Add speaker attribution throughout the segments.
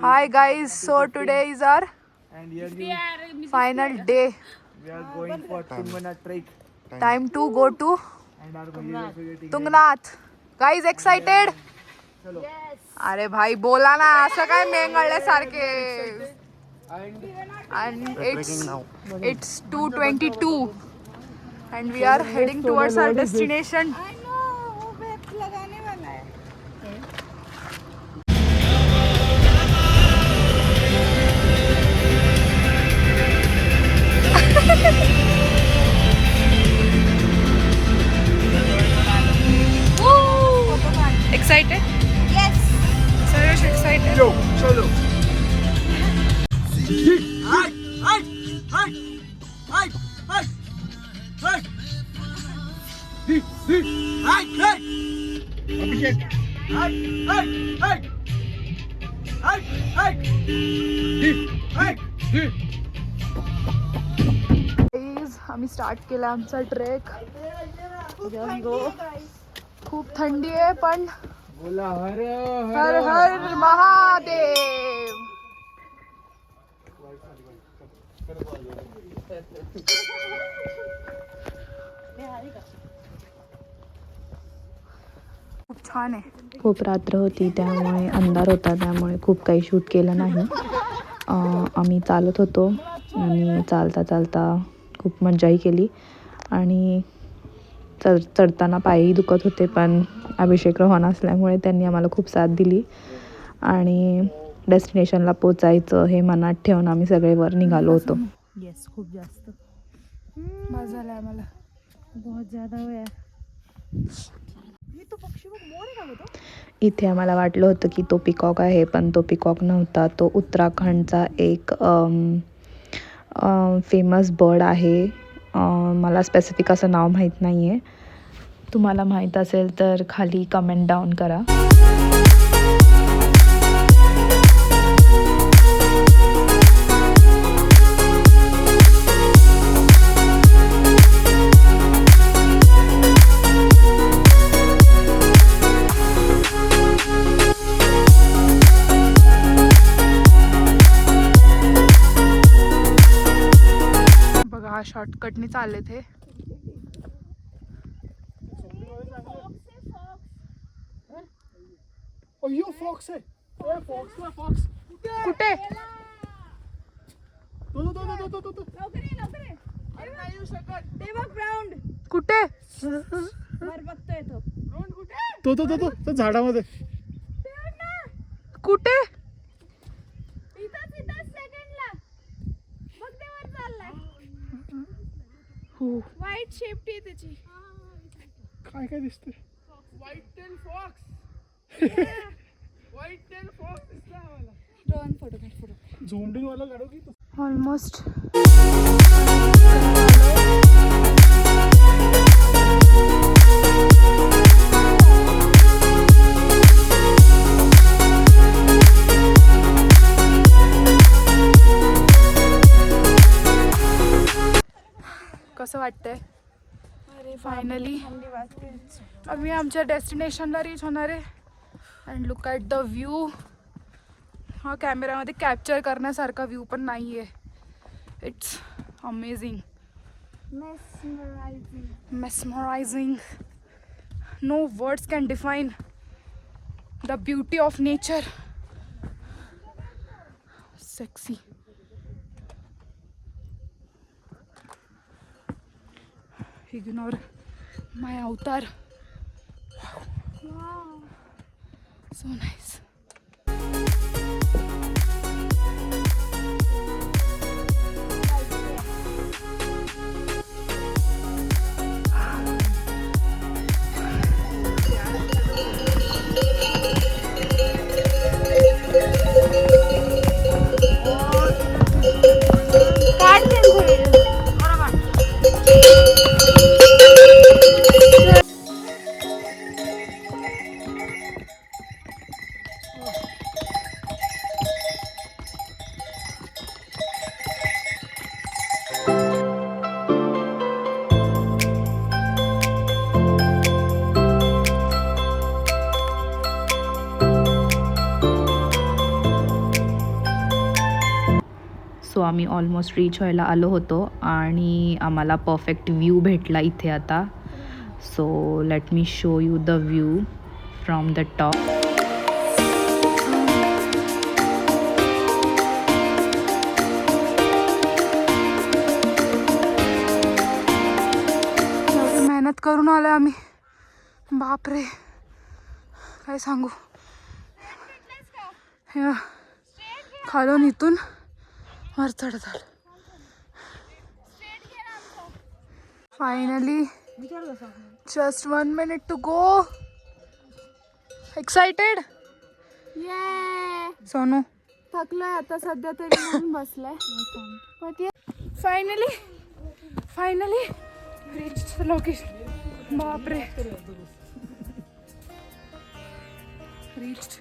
Speaker 1: Hi guys, so today is our
Speaker 2: And here
Speaker 1: final day.
Speaker 2: we are going for Tungnath trek.
Speaker 1: Time to go to
Speaker 2: And our bhaiya also getting
Speaker 1: Tungnath. Guys excited? अरे भाई बोला ना असं काय मेंगळल्यासारखे. And it's 2:22 and we are heading towards our destination. Excited?
Speaker 3: Yes.
Speaker 1: Sarosh excited?
Speaker 2: Yo, chalo.
Speaker 1: Guys, आम्ही start केला आमचा trek. खूप थंडी आहे पण
Speaker 2: बोला हर
Speaker 1: हर हर महादेव. खूप छान आहे.
Speaker 4: खूप रात्र होती त्यामुळे अंधार होता त्यामुळे खूप काही शूट केलं नाही. आम्ही चालत होतो आणि चालता चालता खूप मज्जाही केली आणि चढताना पायही दुखत होते पण अभिषेक रोहन असल्यामुळे त्यांनी आम्हाला खूप साथ दिली आणि डेस्टिनेशनला पोचायचं हे मनात ठेवून आम्ही सगळे वर निघालो होतो.
Speaker 3: येस खूप जास्त
Speaker 1: मजा झाला आम्हाला.
Speaker 3: बहुत ज्यादा हुआ. तो पक्षी बघ मोर आहे का तो?
Speaker 4: इथे आम्हाला वाटलं होतं की तो पिकॉक आहे पण तो पिकॉक नव्हता. तो उत्तराखंडचा एक फेमस बर्ड आहे. मला स्पेसिफिक असं नाव माहीत नाही आहे. तुम्हाला माहीत असेल तर खाली कमेंट डाऊन करा.
Speaker 1: बघा हा शॉर्टकटने चालले थे.
Speaker 2: अयो फॉक्स आहे. ओए फॉक्स ना फॉक्स.
Speaker 1: कुठे?
Speaker 2: तो.
Speaker 3: अरे नाही येऊ शकत. ते बघ ग्राउंड
Speaker 1: कुठे?
Speaker 3: वर बघतोय तो. ग्राउंड कुठे?
Speaker 2: तो झाडामध्ये.
Speaker 1: कुठे?
Speaker 3: इथं सेकंडला बघ ते वर चाललाय.
Speaker 1: हो.
Speaker 3: व्हाईट शेप्टी आहे त्याची.
Speaker 2: काय दिसतंय?
Speaker 5: White tail fox. White tail fox दिसला आम्हाला.
Speaker 3: ड्रोन फोटो काढ फोटो.
Speaker 2: झोमडिंग वाला काढू की
Speaker 1: ऑलमोस्ट कसं वाटतंय? फायनली आम्ही आमच्या डेस्टिनेशनला रीच होणार आहे. And look at the view. हा कॅमेरामध्ये कॅप्चर करण्यासारखा व्ह्यू पण नाही आहे. It's amazing, mesmerizing. No words can define the beauty of nature. Sexy. Ignore my avatar. Wow. So nice.
Speaker 4: आम्ही ऑलमोस्ट रीच व्हायला आलो होतो आणि आम्हाला परफेक्ट व्ह्यू भेटला इथे आता. So let me show you the view from the top.
Speaker 1: एवढी मेहनत करून आलोय आम्ही, बापरे काय सांगू. हे खालून इथून वर चढत आलं. Finally just 1 minute to go. Excited Sonu?
Speaker 3: थकलोय आता सध्या तरी म्हणून बसलाय.
Speaker 1: Finally reach location. बापरे रीच.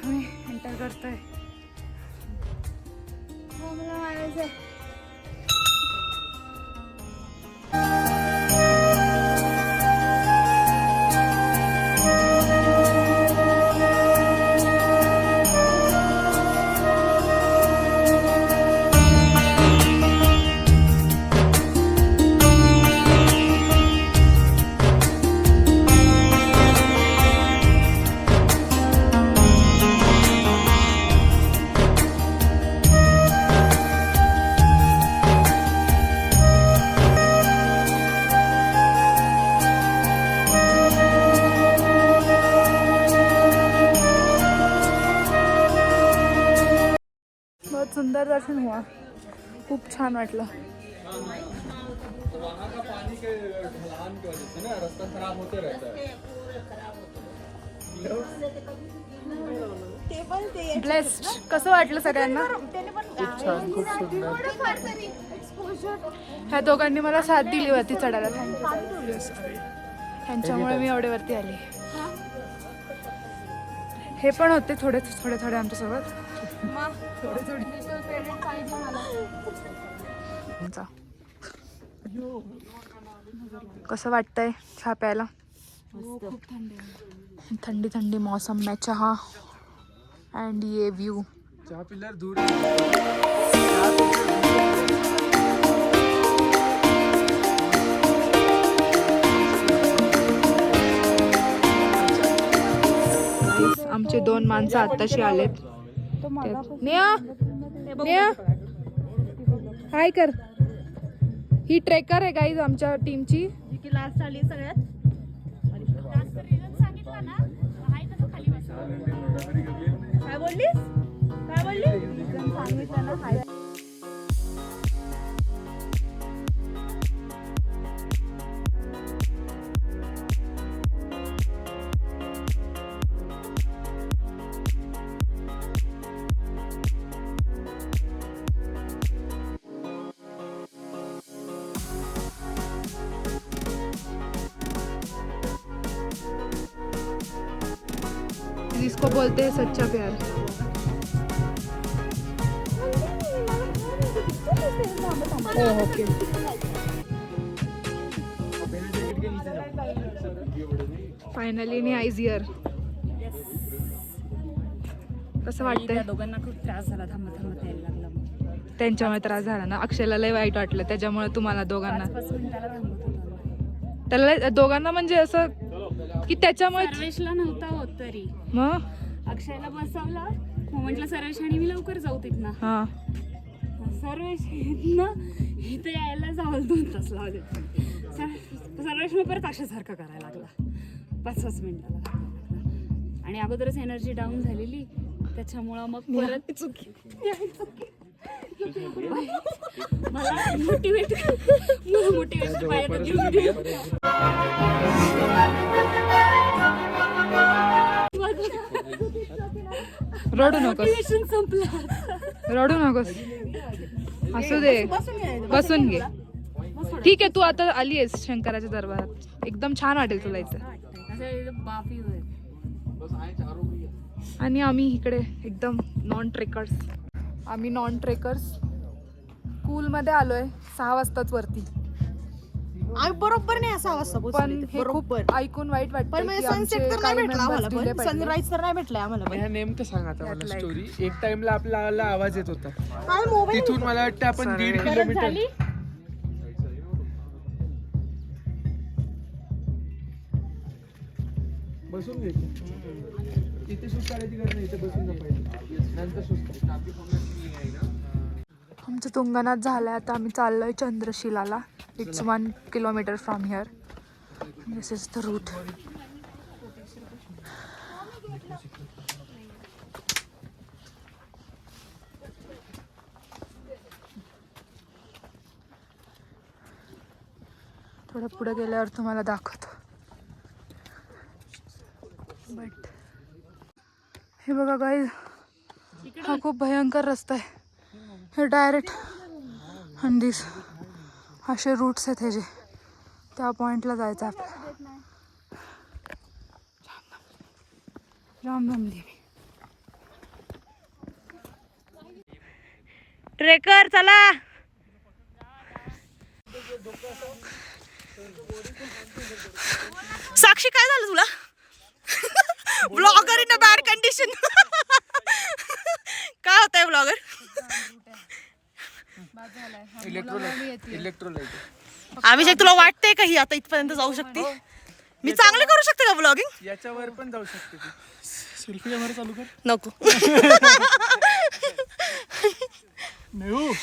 Speaker 1: आम्ही एंटर करतोय.
Speaker 3: मला मारायचंय.
Speaker 1: बहुत सुंदर दर्शन हुआ. खूप छान वाटलं. ब्लेस्ड. कसं वाटलं सगळ्यांना? ह्या दोघांनी मला साथ दिली वरती चढायला. ह्यांच्यामुळे मी एवढे वरती आली. हे पण होते थोडे आमच्यासोबत. कसं वाटतंय चहा प्यायला? ठंडी ठंडी मौसम में चहा एंड ये व्यू.
Speaker 2: चहा पिल्यावर दूर
Speaker 1: आमचे 2 माणसं आत्ताशी आलेत. नेहा हाय कर. ही ट्रेकर आहे गाईज आमच्या टीमची.
Speaker 3: लास्ट आली सगळ्यात. काय बोललीस? सांगितलं ना हाय.
Speaker 1: जिसको बोलते हैं सच्चा प्यार. Okay. Finally me eyes here. कसं वाटतंय?
Speaker 3: दोघांना खूप त्रास झाला. थांबत यायला लागला.
Speaker 1: त्यांच्यामुळे त्रास झाला ना. अक्षयला लय वाईट वाटलं त्याच्यामुळे. तुम्हाला दोघांना?
Speaker 3: 5 मिनिटाला थांबत होतो.
Speaker 1: त्याला दोघांना म्हणजे असं की त्याच्यामुळे
Speaker 3: सर्वेशला नव्हता होत तरी
Speaker 1: मग
Speaker 3: अक्षयला बसवला. मग म्हटलं सर्वेश आणि मी लवकर जाऊ तिथनं.
Speaker 1: हा
Speaker 3: सर्वेश इथनं इथे यायला जावं 2 तास लागले. सर्वेश मग परत अक्षयसारखं करायला लागला. 5 मिनिटाला. आणि अगोदरच एनर्जी डाऊन झालेली त्याच्यामुळं मग परत चुकी. मला मोटिवेशन पाहिजे.
Speaker 1: रडू नकोस.
Speaker 3: संपलं.
Speaker 1: रडू नकोस. असू दे. बसून घे. ठीक आहे, तू आता आली आहेस शंकराच्या दरबारात, एकदम छान वाटेल तुला इथं.
Speaker 3: असं बाफी होईल.
Speaker 1: आणि आम्ही इकडे एकदम नॉन ट्रेकर्स, स्कूलमध्ये आलोय 6 वाजताच वरती.
Speaker 6: आम्ही बरोबर नाही 6 वाजता
Speaker 1: पण
Speaker 6: पोहोचले
Speaker 1: हे खूप
Speaker 6: बरोबर.
Speaker 1: ऐकून वाईट
Speaker 6: पण
Speaker 1: वाटतं की
Speaker 6: सनसेट
Speaker 1: आमचे
Speaker 6: तर नाही
Speaker 1: काही
Speaker 6: भेटला आम्हाला,
Speaker 1: members delay
Speaker 6: पण
Speaker 1: पडले.
Speaker 6: सनराईज तर नाही भेटलाय आम्हाला पण.
Speaker 5: ह्या नेमकं सांग आता मला
Speaker 1: यातला एक.
Speaker 5: स्टोरी. एक टाइमला आपल्याला आवाज येत होता
Speaker 6: आम्ही मोबाईल
Speaker 5: तिथून, मला वाटतं आपण 1.5 किलोमीटर बसून घ्यायचं. इथे शूट करायची गरज नाही, इथे बसून जा पहिले, नंतर शूट करा.
Speaker 1: आमचं तुंगनाथ झालंय, आता आम्ही चाललोय चंद्रशिलाला. It's 1 kilometre from here. This is the route. थोडं पुढे गेल्यावर तुम्हाला दाखवतो. बट हे बघा गाईज, हा खूप भयंकर रस्ता आहे. हे डायरेक्ट हंडीस असे रूट्स आहेत ह्याचे. त्या पॉइंटला जायचं आपल्याला. जाम दमली मी.
Speaker 6: ट्रेकर चला. साक्षी काय झालं तुला? Blogger in a bad condition. काय होतंय ब्लॉगर?
Speaker 5: इलेक्ट्रोलाइट
Speaker 6: अभिषेक तुला वाटतंय का ही आता इथपर्यंत जाऊ शकते? मी चांगले करू शकते का ब्लॉगिंग?
Speaker 5: याच्यावर पण जाऊ शकते ती.
Speaker 2: सेल्फी कॅमेरा चालू कर.
Speaker 6: नको.
Speaker 2: नेऊ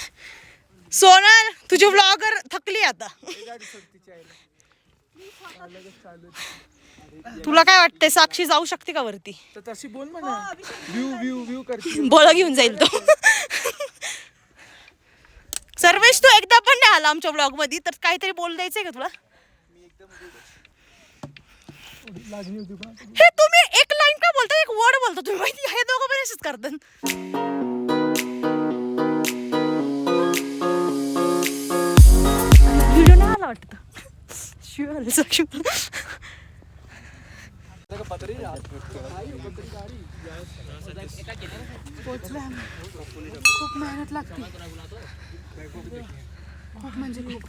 Speaker 6: सोनल तुझी ब्लॉगर थकली आता. तुला काय वाटतंय साक्षी जाऊ शकते का वरती?
Speaker 5: तर तशी बोल म्हणा, व्ह्यू करते.
Speaker 6: बोला घेऊन जाईल तो. सर्वेश तू एकदा पण नाही आला आमच्या ब्लॉग मध्ये, तर काहीतरी बोल द्यायचंय का तुला?
Speaker 2: लागली होती का?
Speaker 6: हे तुम्ही एक लाईन का बोलता, एक वर्ड बोलता तुम्ही, माहिती हे दोघं पण असेच करतात. व्हिडिओ नाही आला वाटतं. शिव आले साक्षी.
Speaker 1: पोचले आम्ही. खूप मेहनत लागते, खूप म्हणजे खूप.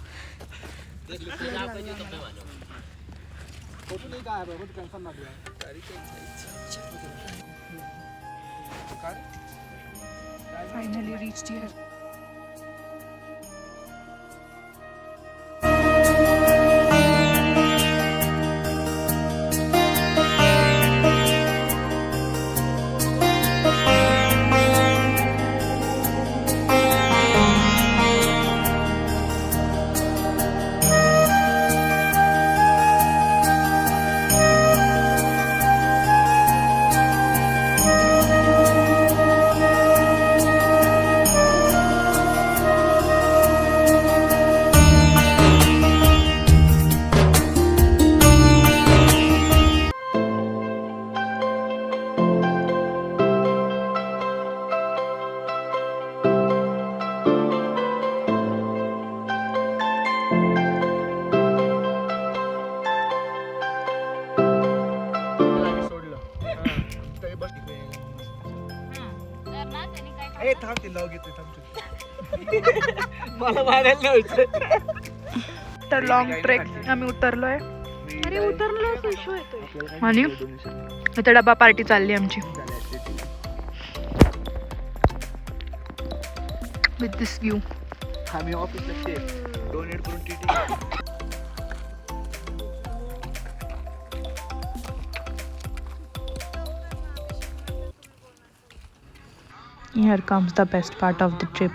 Speaker 1: Finally reached here. तर लॉंग ट्रेक आम्ही उतरलोय. आणि इथे डबा पार्टी चालली आमची. With this view.
Speaker 5: आम्ही ऑफिसला डोनेट करून TT.
Speaker 4: Here comes the best part of the trip.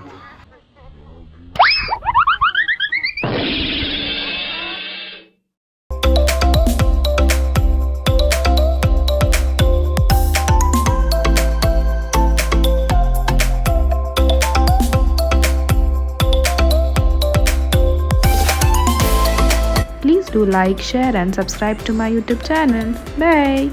Speaker 4: Please do like, share and subscribe to my YouTube channel. Bye.